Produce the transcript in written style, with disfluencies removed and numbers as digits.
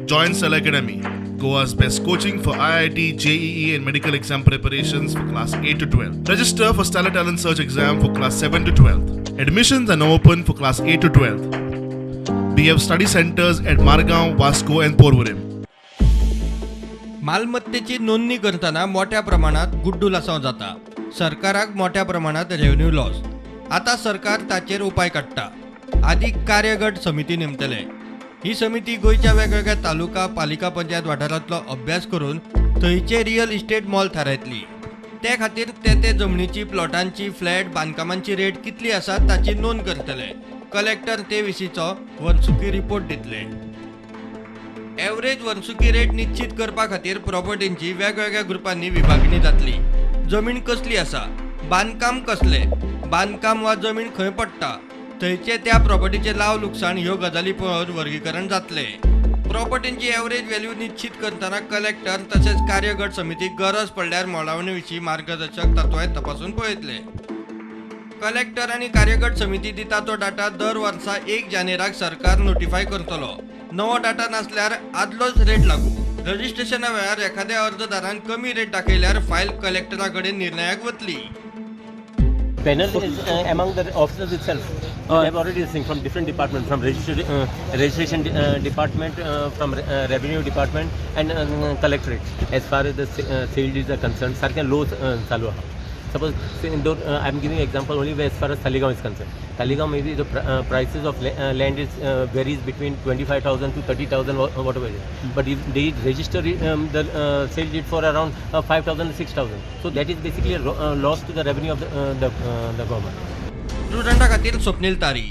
Join Cell Academy, Goa's best coaching for IIT, JEE and medical exam preparations for class 8 to 12. Register for Stellar Talent Search exam for class 7 to 12. Admissions are now open for class 8 to 12. We have study centers at Margaon, Vasco and Porvorim. मालमत्तेची नोंदणी करताना मोठ्या प्रमाणात गुड्डूलासांव जाता. सरकाराक मोठ्या प्रमाणात revenue loss. आता सरकार ताचेर उपाय काडटा. आदी कार्यगट समिती नेमतले. ही समिती गोयच्या वेगवेगळ्या तालुका पालिका पंचायत वाठारांतलो अभ्यास करून थंयचे रियल इस्टेट मोल थारायतली. ते खातीर ते जमनीची प्लॉटांची फ्लॅट बांदकामांची रेट कितली आसा ताची नोंद करतले. कलेक्टर ते विशींचो वर्सुकी रिपोर्ट दितले. एवरेज वर्सुकी रेट निश्चित करपा खातीर प्रॉपर्टींची वेगवेगळ्या ग्रुपांनी विभागणी जातली. जमीन कसली आसा, बांदकाम कसले, बांदकाम वा जमीन खंय पडटा, थंयचे त्या प्रॉपर्टीचे लाव लुकसाण ह्यो गजाली पळोवन वर्गीकरण जातले. प्रॉपर्टींची एवरेज व्हॅल्यू निश्चित करतना कलेक्टर तसेच कार्यगट समिती गरज पडल्यार मोलावणी विशीं मार्गदर्शक तत्वाय तपासून पळयतले. कलेक्टर आनी कार्यगट समिती दिता तो डाटा दर वर्सा 1 जानेराक सरकार नोटिफाय करतलो. नवो डाटा नासल्यार आदलोच रेट लागू. रजिस्ट्रेशना वेळार एखाद्या अर्जदारान कमी रेट दाखयल्यार फायल कलेक्टरा कडेन निर्णयाक वतली. Panel is among the officers itself. They have already seen from different departments, from registration department, from revenue department and collectorate. As far as the sale deeds are concerned, certain laws चालू आहा. Suppose I am giving example only as far as Talegaon is concerned. Talegaon maybe the prices of land is varies between 25,000 to 30,000 whatever it is. But if they register the sale deed for around 5,000 to 6,000, so that is basically a loss to the revenue of the government. स्टुडंटा खातीर स्वप्नील तारी.